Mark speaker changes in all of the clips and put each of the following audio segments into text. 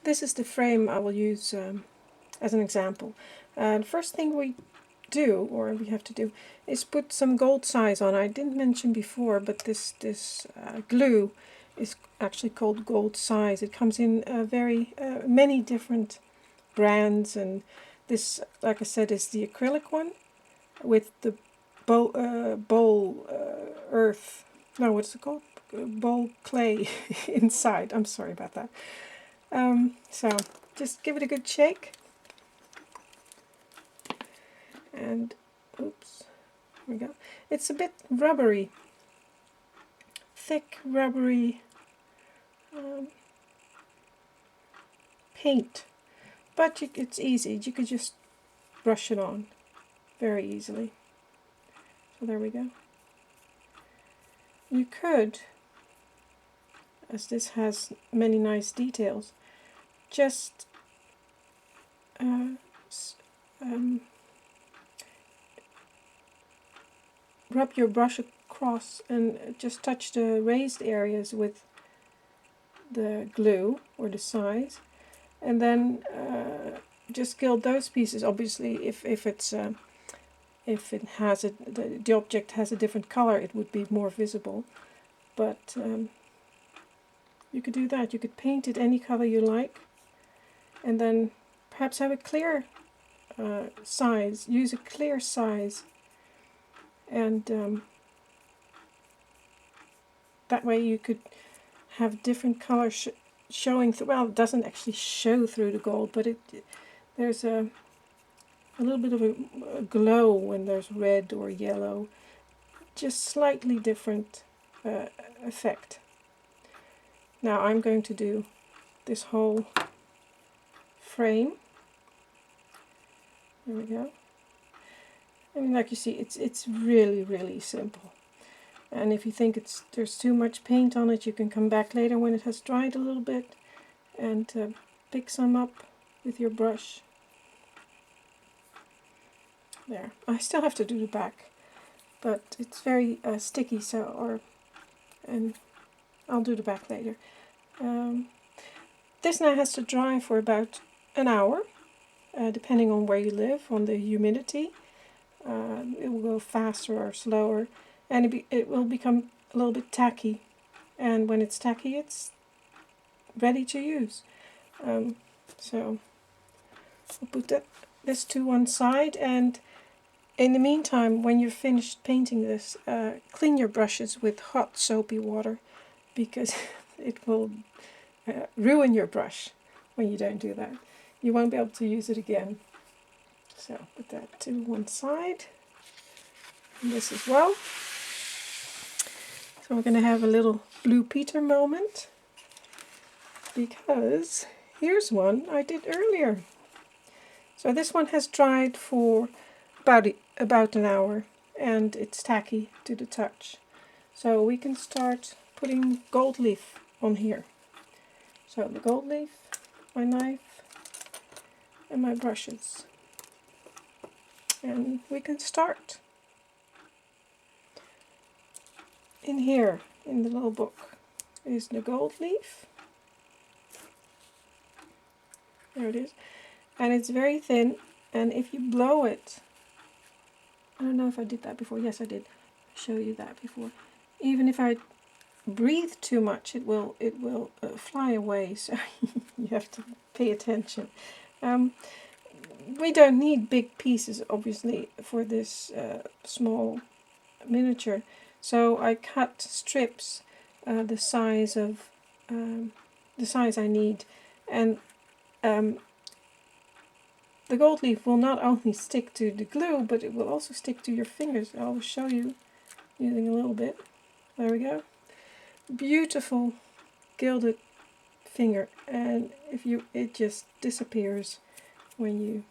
Speaker 1: this is the frame I will use as an example. The first thing we do, or we have to do, is put some gold size on. I didn't mention before, but this glue is actually called gold size. It comes in many different brands, and this, like I said, is the acrylic one with the bowl earth. No, what's it called? Bowl clay inside. I'm sorry about that. So just give it a good shake. And oops, here we go. It's a bit rubbery, thick rubbery paint, but it's easy. You could just brush it on very easily. So there we go. You could, as this has many nice details, just rub your brush across and just touch the raised areas with the glue or the size, and then just gild those pieces. Obviously, if it has the object has a different color, it would be more visible. But you could do that. You could paint it any color you like, and then perhaps have a clear size. Use a clear size, and that way you could have different colors showing through. Well, it doesn't actually show through the gold, but there's a little bit of a glow when there's red or yellow. Just slightly different effect. Now I'm going to do this whole frame. There we go. I mean, like you see, it's really simple. And if you think there's too much paint on it, you can come back later when it has dried a little bit and pick some up with your brush. There. I still have to do the back, but it's very sticky, and I'll do the back later. This now has to dry for about an hour, depending on where you live, on the humidity. It will go faster or slower, and it will become a little bit tacky. And when it's tacky, it's ready to use. So I'll put this to one side, and in the meantime, when you're finished painting this, clean your brushes with hot soapy water, because it will ruin your brush when you don't do that. You won't be able to use it again. So put that to one side, and this as well. So we're going to have a little Blue Peter moment, because here's one I did earlier. So this one has dried for about an hour, and it's tacky to the touch. So we can start putting gold leaf on here. So the gold leaf, my knife, and my brushes. And we can start. In here, in the little book, is the gold leaf. There it is. And it's very thin, and if you blow it, I don't know if I did that before. Yes, I did show you that before. Even if I breathe too much, it will fly away, so you have to pay attention. We don't need big pieces, obviously, for this small miniature, so I cut strips the size I need, and the gold leaf will not only stick to the glue, but it will also stick to your fingers. I'll show you using a little bit. There we go. Beautiful gilded finger, and it just disappears when you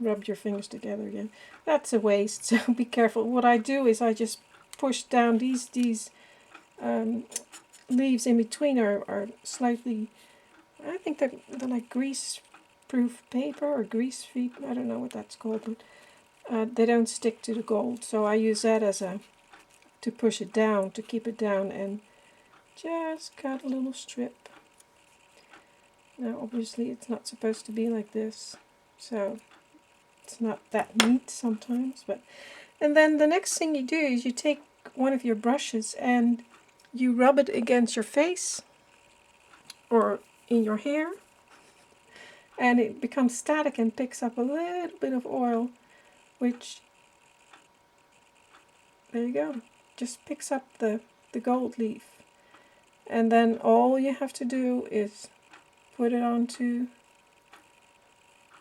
Speaker 1: rub your fingers together again. That's a waste, so be careful. What I do is I just push down these leaves in between are slightly, I think they're like grease-proof paper or grease-free, I don't know what that's called, but they don't stick to the gold, so I use that to push it down, to keep it down, and just cut a little strip. Now obviously it's not supposed to be like this, so it's not that neat sometimes. But and then the next thing you do is you take one of your brushes and you rub it against your face or in your hair, and it becomes static and picks up a little bit of oil, which, there you go, just picks up the gold leaf. And then all you have to do is put it onto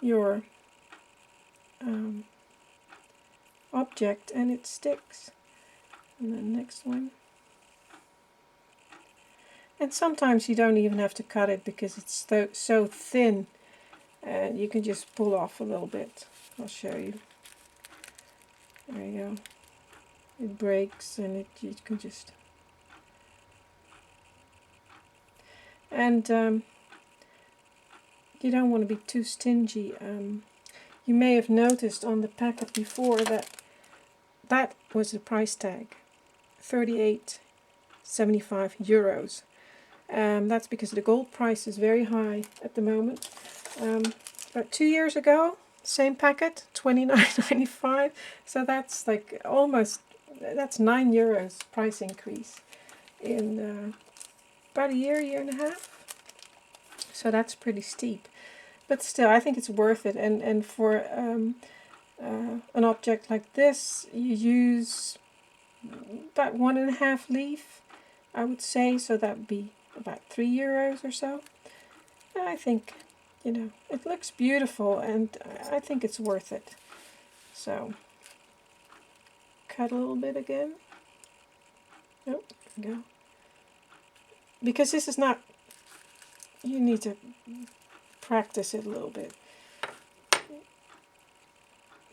Speaker 1: your object and it sticks. And then next one. And sometimes you don't even have to cut it because it's so thin, and you can just pull off a little bit. I'll show you. There you go. It breaks and you can just... And you don't want to be too stingy. You may have noticed on the packet before that was the price tag, 38.75 euros. That's because the gold price is very high at the moment. About 2 years ago, same packet, 29.95. So that's like almost, that's 9 euros price increase in about a year and a half. So that's pretty steep. But still, I think it's worth it. And for an object like this, you use about 1.5 leaf, I would say. So that would be about 3 euros or so. And I think, you know, it looks beautiful, and I think it's worth it. So, cut a little bit again. Nope, there we go. Because this is not, you need to practice it a little bit.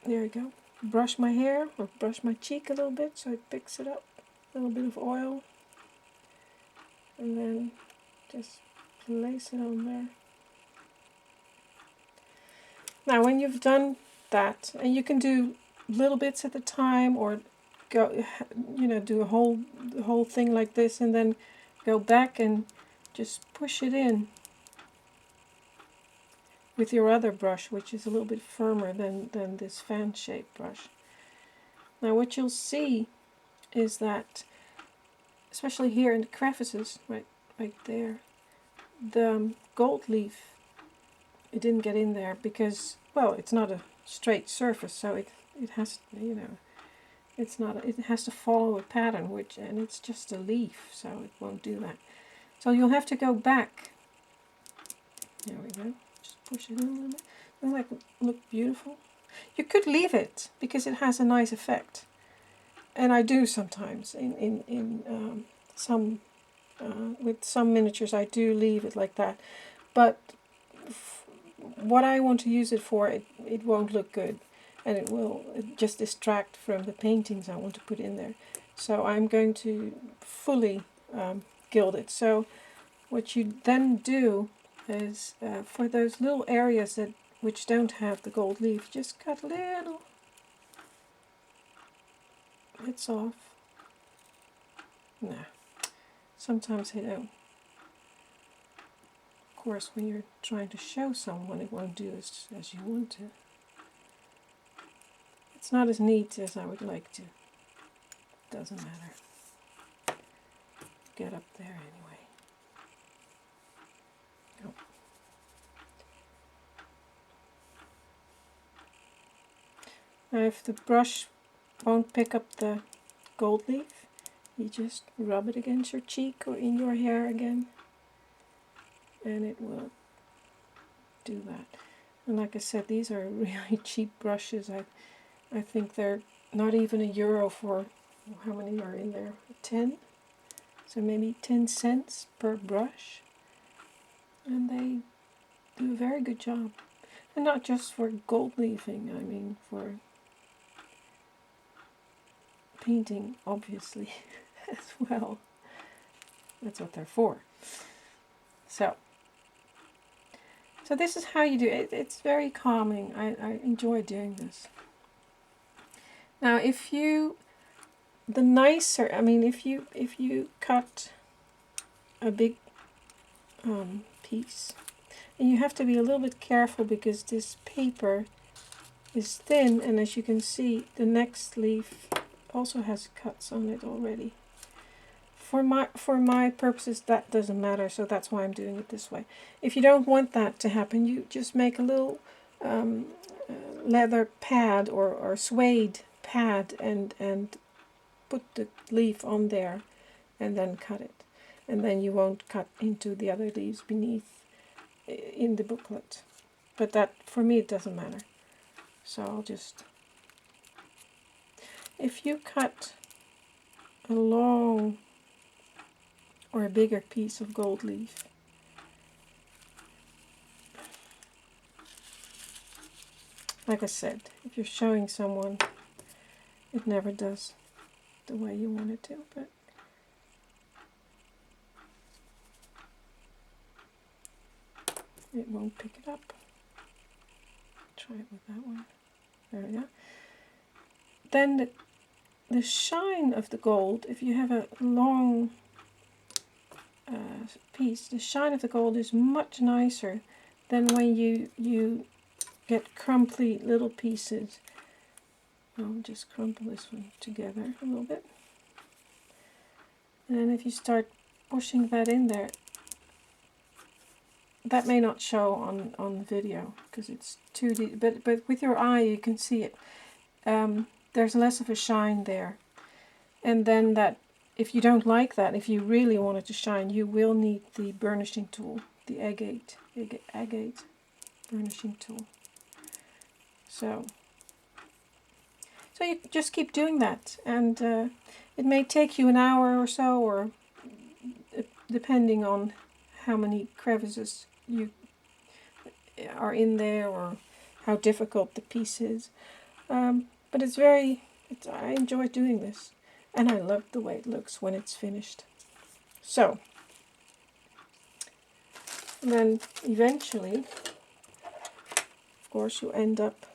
Speaker 1: There we go. Brush my hair or brush my cheek a little bit so it picks it up. A little bit of oil. And then just place it on there. Now when you've done that, and you can do little bits at a time, or go, you know, do the whole thing like this, and then go back and just push it in with your other brush, which is a little bit firmer than this fan-shaped brush. Now what you'll see is that, especially here in the crevices, right there, the gold leaf, it didn't get in there because, well, it's not a straight surface, so it has, you know, it's not, it has to follow a pattern, and it's just a leaf, so it won't do that. So you'll have to go back. There we go. Just push it in a little bit. Doesn't that look beautiful? You could leave it because it has a nice effect, and I do sometimes in some with some miniatures. I do leave it like that, but what I want to use it for, it won't look good, and it will just distract from the paintings I want to put in there. So I'm going to fully gild it. So what you then do is for those little areas which don't have the gold leaf, just cut little bits off. Nah, sometimes they don't. Of course, when you're trying to show someone, it won't do as you want to. It's not as neat as I would like to. Doesn't matter. Get up there anyway. Go. Now if the brush won't pick up the gold leaf, you just rub it against your cheek or in your hair again, and it will do that. And like I said, these are really cheap brushes. I think they're not even €1 for, how many are in there? 10? So maybe 10 cents per brush. And they do a very good job. And not just for gold leafing, I mean for painting, obviously, as well. That's what they're for. So this is how you do it. It's very calming. I enjoy doing this. Now if you cut a big piece, And you have to be a little bit careful because this paper is thin, and as you can see, the next leaf also has cuts on it already. For my purposes, that doesn't matter, so that's why I'm doing it this way. If you don't want that to happen, you just make a little leather pad or suede pad and put the leaf on there and then cut it. And then you won't cut into the other leaves beneath in the booklet. But that, for me, it doesn't matter. So I'll just... If you cut a long or a bigger piece of gold leaf, like I said, if you're showing someone, it never does the way you want it to, but it won't pick it up. Try it with that one. There we go. Then the shine of the gold, if you have a long piece, the shine of the gold is much nicer than when you get crumply little pieces. I'll just crumple this one together a little bit. And then if you start pushing that in there, that may not show on the video because it's 2D, but with your eye you can see it. There's less of a shine there. And then that, if you don't like that, if you really want it to shine, you will need the burnishing tool, the agate burnishing tool. So you just keep doing that, and it may take you an hour or so, or depending on how many crevices you are in there or how difficult the piece is. But I enjoy doing this, and I love the way it looks when it's finished. So then eventually, of course, you end up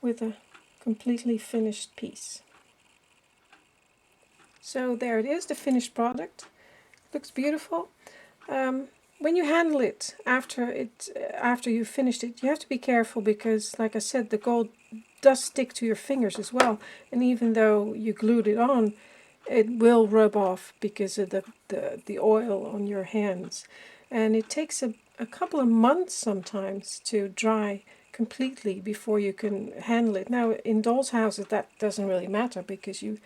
Speaker 1: with a completely finished piece. So there it is, the finished product. Looks beautiful. When you handle it after you've finished it, you have to be careful because, like I said, the gold does stick to your fingers as well. And even though you glued it on, it will rub off because of the oil on your hands. And it takes a couple of months sometimes to dry completely before you can handle it. Now, in dolls' houses, that doesn't really matter because you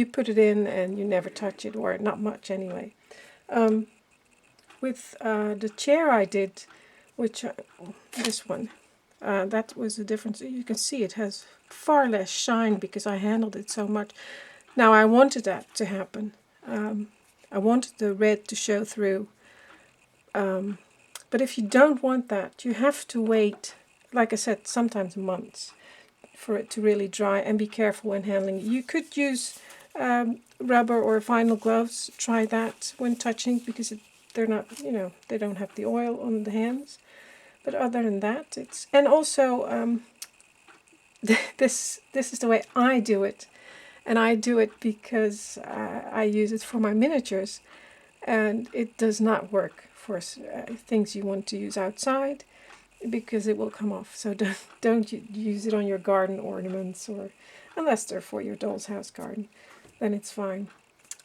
Speaker 1: put it in and you never touch it, or not much anyway. With the chair I did, which this one, that was the difference. You can see it has far less shine because I handled it so much. Now, I wanted that to happen. I wanted the red to show through. But if you don't want that, you have to wait, like I said, sometimes months for it to really dry, and be careful when handling it. You could use rubber or vinyl gloves. Try that when touching because they're not, they don't have the oil on the hands. But other than that, it's... And also, this is the way I do it. And I do it because I use it for my miniatures. And it does not work for things you want to use outside because it will come off. So don't use it on your garden ornaments, or unless they're for your doll's house garden, then it's fine.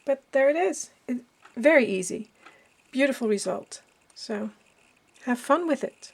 Speaker 1: But there it is. Very easy. Beautiful result. So have fun with it.